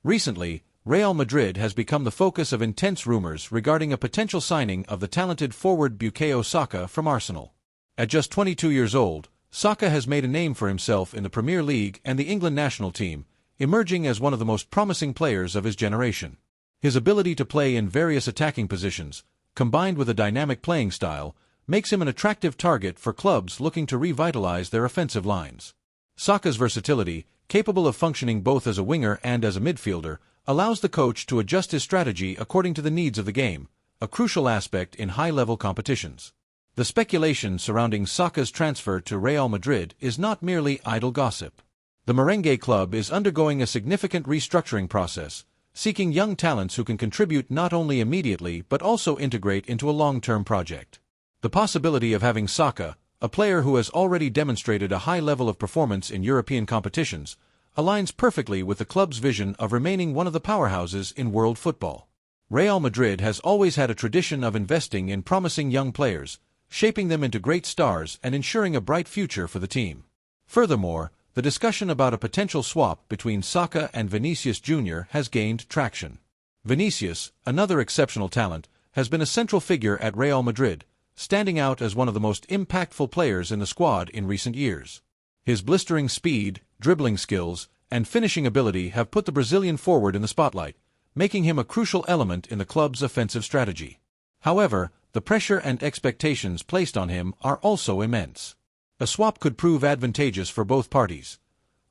Recently, Real Madrid has become the focus of intense rumors regarding a potential signing of the talented forward Bukayo Saka from Arsenal. At just 22 years old, Saka has made a name for himself in the Premier League and the England national team, emerging as one of the most promising players of his generation. His ability to play in various attacking positions, combined with a dynamic playing style, makes him an attractive target for clubs looking to revitalize their offensive lines. Saka's versatility, capable of functioning both as a winger and as a midfielder, allows the coach to adjust his strategy according to the needs of the game, a crucial aspect in high-level competitions. The speculation surrounding Saka's transfer to Real Madrid is not merely idle gossip. The Merengue club is undergoing a significant restructuring process, seeking young talents who can contribute not only immediately but also integrate into a long-term project. The possibility of having Saka, a player who has already demonstrated a high level of performance in European competitions, aligns perfectly with the club's vision of remaining one of the powerhouses in world football. Real Madrid has always had a tradition of investing in promising young players, shaping them into great stars and ensuring a bright future for the team. Furthermore, the discussion about a potential swap between Saka and Vinicius Jr. has gained traction. Vinicius, another exceptional talent, has been a central figure at Real Madrid, standing out as one of the most impactful players in the squad in recent years. His blistering speed, dribbling skills, and finishing ability have put the Brazilian forward in the spotlight, making him a crucial element in the club's offensive strategy. However, the pressure and expectations placed on him are also immense. A swap could prove advantageous for both parties.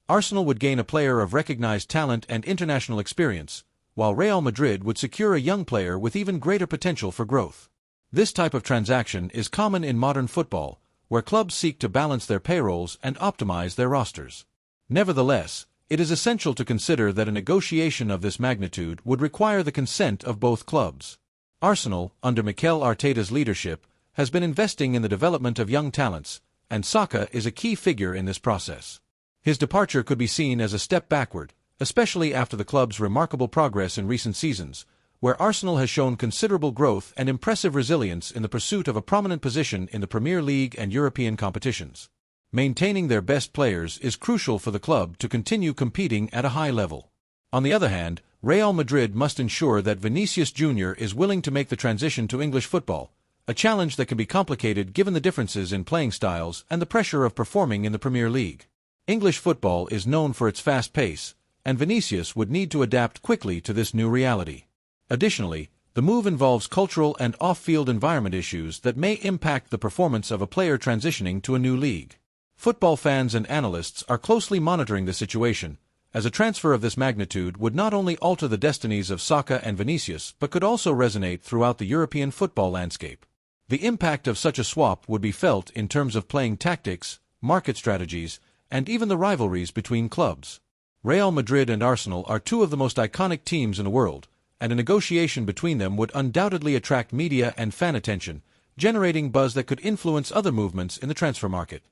Arsenal would gain a player of recognized talent and international experience, while Real Madrid would secure a young player with even greater potential for growth. This type of transaction is common in modern football, where clubs seek to balance their payrolls and optimize their rosters. Nevertheless, it is essential to consider that a negotiation of this magnitude would require the consent of both clubs. Arsenal, under Mikel Arteta's leadership, has been investing in the development of young talents, and Saka is a key figure in this process. His departure could be seen as a step backward, especially after the club's remarkable progress in recent seasons, where Arsenal has shown considerable growth and impressive resilience in the pursuit of a prominent position in the Premier League and European competitions. Maintaining their best players is crucial for the club to continue competing at a high level. On the other hand, Real Madrid must ensure that Vinicius Jr. is willing to make the transition to English football, a challenge that can be complicated given the differences in playing styles and the pressure of performing in the Premier League. English football is known for its fast pace, and Vinicius would need to adapt quickly to this new reality. Additionally, the move involves cultural and off-field environment issues that may impact the performance of a player transitioning to a new league. Football fans and analysts are closely monitoring the situation, as a transfer of this magnitude would not only alter the destinies of Saka and Vinicius but could also resonate throughout the European football landscape. The impact of such a swap would be felt in terms of playing tactics, market strategies, and even the rivalries between clubs. Real Madrid and Arsenal are two of the most iconic teams in the world, and a negotiation between them would undoubtedly attract media and fan attention, generating buzz that could influence other movements in the transfer market.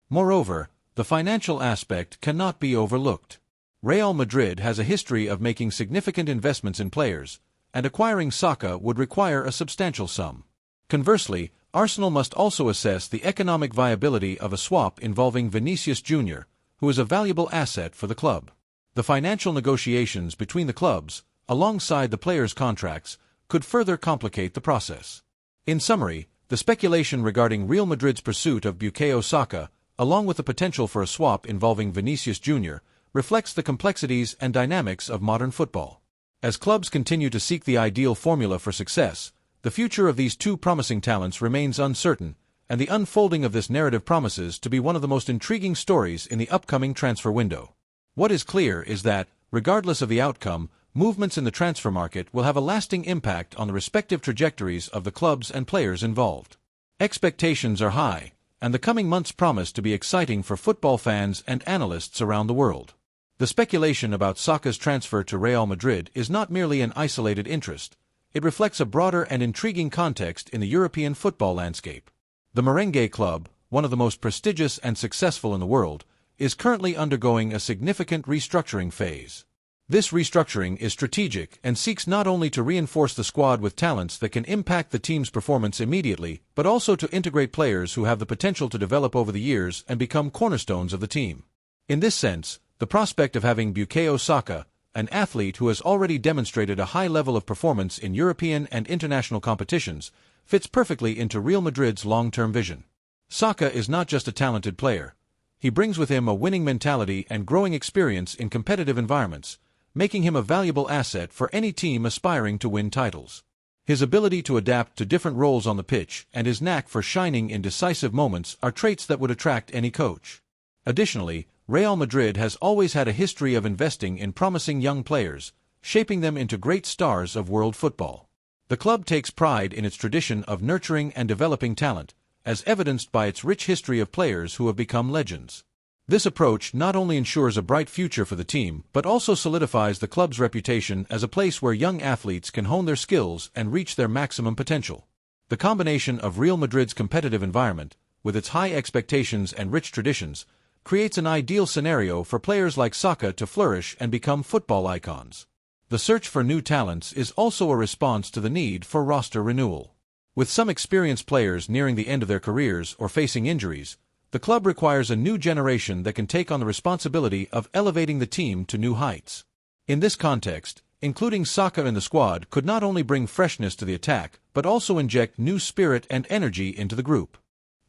Moreover, the financial aspect cannot be overlooked. Real Madrid has a history of making significant investments in players, and acquiring Saka would require a substantial sum. Conversely, Arsenal must also assess the economic viability of a swap involving Vinicius Jr., who is a valuable asset for the club. The financial negotiations between the clubs, alongside the players' contracts, could further complicate the process. In summary, the speculation regarding Real Madrid's pursuit of Bukayo Saka, along with the potential for a swap involving Vinicius Jr., reflects the complexities and dynamics of modern football. As clubs continue to seek the ideal formula for success, the future of these two promising talents remains uncertain, and the unfolding of this narrative promises to be one of the most intriguing stories in the upcoming transfer window. What is clear is that, regardless of the outcome, movements in the transfer market will have a lasting impact on the respective trajectories of the clubs and players involved. Expectations are high, and the coming months promise to be exciting for football fans and analysts around the world. The speculation about Saka's transfer to Real Madrid is not merely an isolated interest. It reflects a broader and intriguing context in the European football landscape. The Merengue club, one of the most prestigious and successful in the world, is currently undergoing a significant restructuring phase. This restructuring is strategic and seeks not only to reinforce the squad with talents that can impact the team's performance immediately, but also to integrate players who have the potential to develop over the years and become cornerstones of the team. In this sense, the prospect of having Bukayo Saka, an athlete who has already demonstrated a high level of performance in European and international competitions, fits perfectly into Real Madrid's long-term vision. Saka is not just a talented player. He brings with him a winning mentality and growing experience in competitive environments, making him a valuable asset for any team aspiring to win titles. His ability to adapt to different roles on the pitch and his knack for shining in decisive moments are traits that would attract any coach. Additionally, Real Madrid has always had a history of investing in promising young players, shaping them into great stars of world football. The club takes pride in its tradition of nurturing and developing talent, as evidenced by its rich history of players who have become legends. This approach not only ensures a bright future for the team, but also solidifies the club's reputation as a place where young athletes can hone their skills and reach their maximum potential. The combination of Real Madrid's competitive environment, with its high expectations and rich traditions, creates an ideal scenario for players like Saka to flourish and become football icons. The search for new talents is also a response to the need for roster renewal. With some experienced players nearing the end of their careers or facing injuries, the club requires a new generation that can take on the responsibility of elevating the team to new heights. In this context, including Saka in the squad could not only bring freshness to the attack, but also inject new spirit and energy into the group.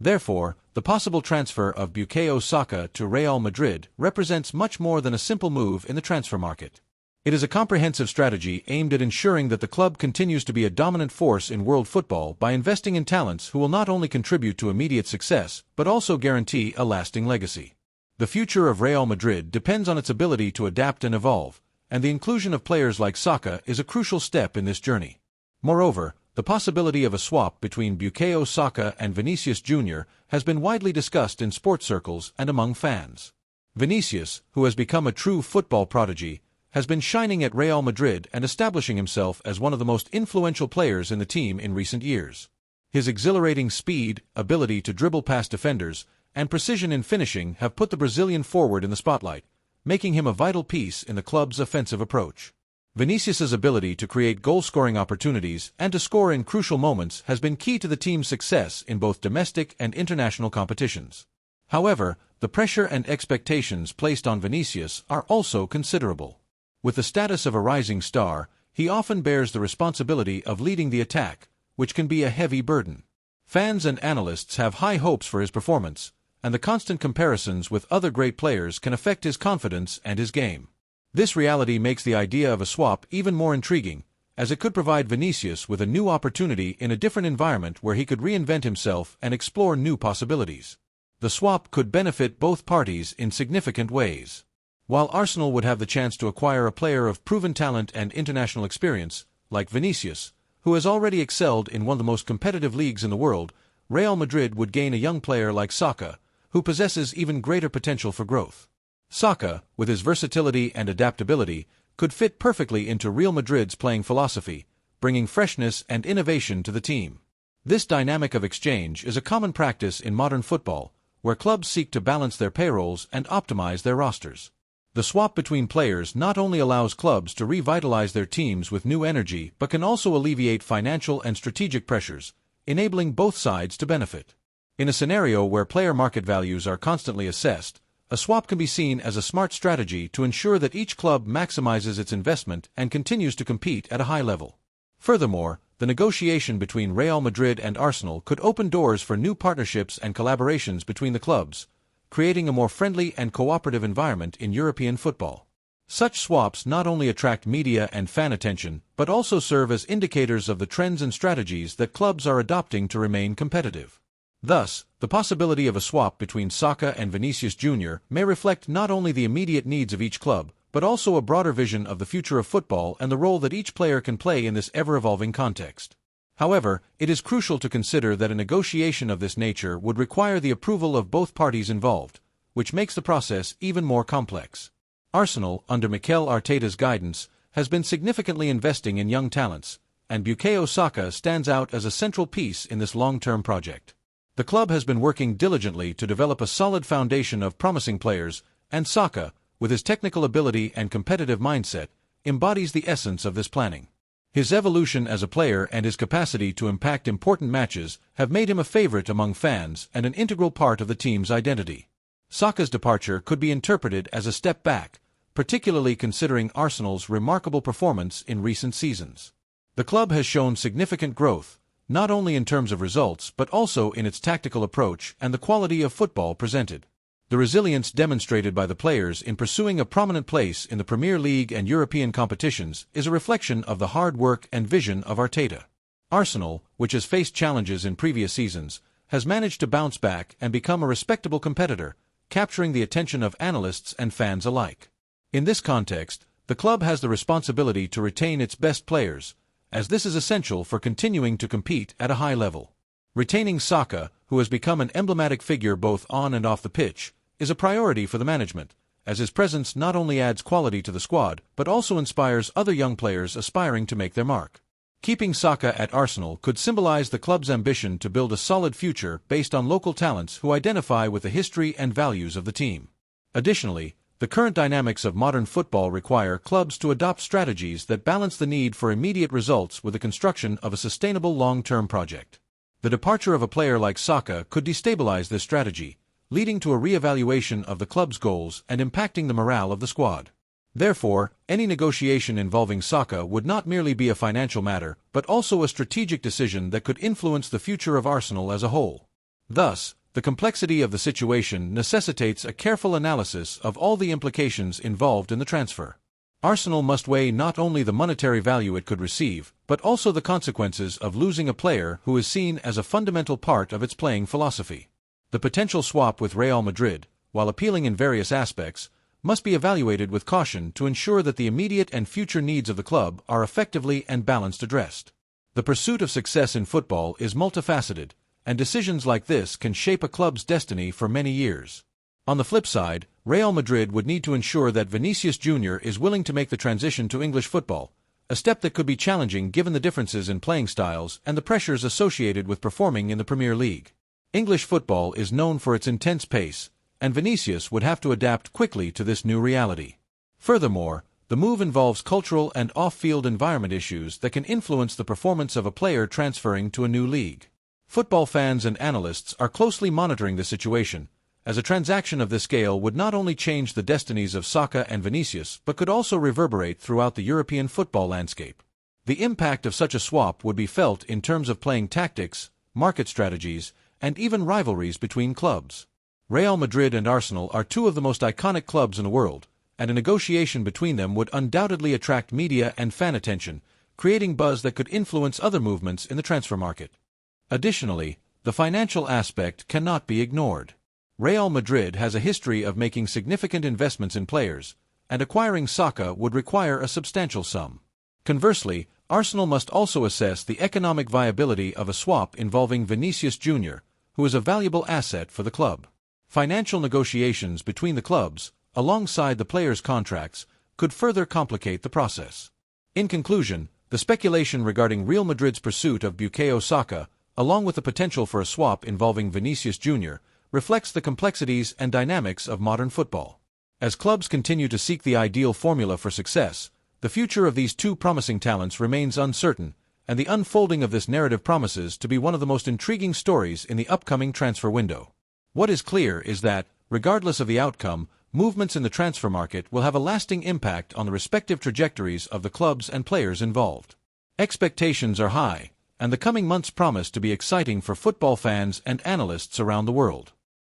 Therefore, the possible transfer of Bukayo Saka to Real Madrid represents much more than a simple move in the transfer market. It is a comprehensive strategy aimed at ensuring that the club continues to be a dominant force in world football by investing in talents who will not only contribute to immediate success, but also guarantee a lasting legacy. The future of Real Madrid depends on its ability to adapt and evolve, and the inclusion of players like Saka is a crucial step in this journey. Moreover, the possibility of a swap between Bukayo Saka and Vinicius Jr. has been widely discussed in sports circles and among fans. Vinicius, who has become a true football prodigy, has been shining at Real Madrid and establishing himself as one of the most influential players in the team in recent years. His exhilarating speed, ability to dribble past defenders, and precision in finishing have put the Brazilian forward in the spotlight, making him a vital piece in the club's offensive approach. Vinicius's ability to create goal-scoring opportunities and to score in crucial moments has been key to the team's success in both domestic and international competitions. However, the pressure and expectations placed on Vinicius are also considerable. With the status of a rising star, he often bears the responsibility of leading the attack, which can be a heavy burden. Fans and analysts have high hopes for his performance, and the constant comparisons with other great players can affect his confidence and his game. This reality makes the idea of a swap even more intriguing, as it could provide Vinicius with a new opportunity in a different environment where he could reinvent himself and explore new possibilities. The swap could benefit both parties in significant ways. While Arsenal would have the chance to acquire a player of proven talent and international experience, like Vinicius, who has already excelled in one of the most competitive leagues in the world, Real Madrid would gain a young player like Saka, who possesses even greater potential for growth. Saka, with his versatility and adaptability, could fit perfectly into Real Madrid's playing philosophy, bringing freshness and innovation to the team. This dynamic of exchange is a common practice in modern football, where clubs seek to balance their payrolls and optimize their rosters. The swap between players not only allows clubs to revitalize their teams with new energy but can also alleviate financial and strategic pressures, enabling both sides to benefit. In a scenario where player market values are constantly assessed, a swap can be seen as a smart strategy to ensure that each club maximizes its investment and continues to compete at a high level. Furthermore, the negotiation between Real Madrid and Arsenal could open doors for new partnerships and collaborations between the clubs, creating a more friendly and cooperative environment in European football. Such swaps not only attract media and fan attention, but also serve as indicators of the trends and strategies that clubs are adopting to remain competitive. Thus, the possibility of a swap between Saka and Vinicius Jr. may reflect not only the immediate needs of each club, but also a broader vision of the future of football and the role that each player can play in this ever-evolving context. However, it is crucial to consider that a negotiation of this nature would require the approval of both parties involved, which makes the process even more complex. Arsenal, under Mikel Arteta's guidance, has been significantly investing in young talents, and Bukayo Saka stands out as a central piece in this long-term project. The club has been working diligently to develop a solid foundation of promising players, and Saka, with his technical ability and competitive mindset, embodies the essence of this planning. His evolution as a player and his capacity to impact important matches have made him a favorite among fans and an integral part of the team's identity. Saka's departure could be interpreted as a step back, particularly considering Arsenal's remarkable performance in recent seasons. The club has shown significant growth, not only in terms of results but also in its tactical approach and the quality of football presented. The resilience demonstrated by the players in pursuing a prominent place in the Premier League and European competitions is a reflection of the hard work and vision of Arteta. Arsenal, which has faced challenges in previous seasons, has managed to bounce back and become a respectable competitor, capturing the attention of analysts and fans alike. In this context, the club has the responsibility to retain its best players, as this is essential for continuing to compete at a high level. Retaining Saka, who has become an emblematic figure both on and off the pitch, is a priority for the management, as his presence not only adds quality to the squad but also inspires other young players aspiring to make their mark. Keeping Saka at Arsenal could symbolize the club's ambition to build a solid future based on local talents who identify with the history and values of the team. Additionally, the current dynamics of modern football require clubs to adopt strategies that balance the need for immediate results with the construction of a sustainable long-term project. The departure of a player like Saka could destabilize this strategy, leading to a re-evaluation of the club's goals and impacting the morale of the squad. Therefore, any negotiation involving Saka would not merely be a financial matter, but also a strategic decision that could influence the future of Arsenal as a whole. Thus, the complexity of the situation necessitates a careful analysis of all the implications involved in the transfer. Arsenal must weigh not only the monetary value it could receive, but also the consequences of losing a player who is seen as a fundamental part of its playing philosophy. The potential swap with Real Madrid, while appealing in various aspects, must be evaluated with caution to ensure that the immediate and future needs of the club are effectively and balanced addressed. The pursuit of success in football is multifaceted, and decisions like this can shape a club's destiny for many years. On the flip side, Real Madrid would need to ensure that Vinicius Jr. is willing to make the transition to English football, a step that could be challenging given the differences in playing styles and the pressures associated with performing in the Premier League. English football is known for its intense pace, and Vinicius would have to adapt quickly to this new reality. Furthermore, the move involves cultural and off-field environment issues that can influence the performance of a player transferring to a new league. Football fans and analysts are closely monitoring the situation, as a transaction of this scale would not only change the destinies of Saka and Vinicius but could also reverberate throughout the European football landscape. The impact of such a swap would be felt in terms of playing tactics, market strategies, and even rivalries between clubs. Real Madrid and Arsenal are two of the most iconic clubs in the world, and a negotiation between them would undoubtedly attract media and fan attention, creating buzz that could influence other movements in the transfer market. Additionally, the financial aspect cannot be ignored. Real Madrid has a history of making significant investments in players, and acquiring Saka would require a substantial sum. Conversely, Arsenal must also assess the economic viability of a swap involving Vinicius Jr., who is a valuable asset for the club. Financial negotiations between the clubs, alongside the players' contracts, could further complicate the process. In conclusion, the speculation regarding Real Madrid's pursuit of Bukayo Saka, along with the potential for a swap involving Vinicius Jr., reflects the complexities and dynamics of modern football. As clubs continue to seek the ideal formula for success, the future of these two promising talents remains uncertain, and the unfolding of this narrative promises to be one of the most intriguing stories in the upcoming transfer window. What is clear is that, regardless of the outcome, movements in the transfer market will have a lasting impact on the respective trajectories of the clubs and players involved. Expectations are high, and the coming months promise to be exciting for football fans and analysts around the world.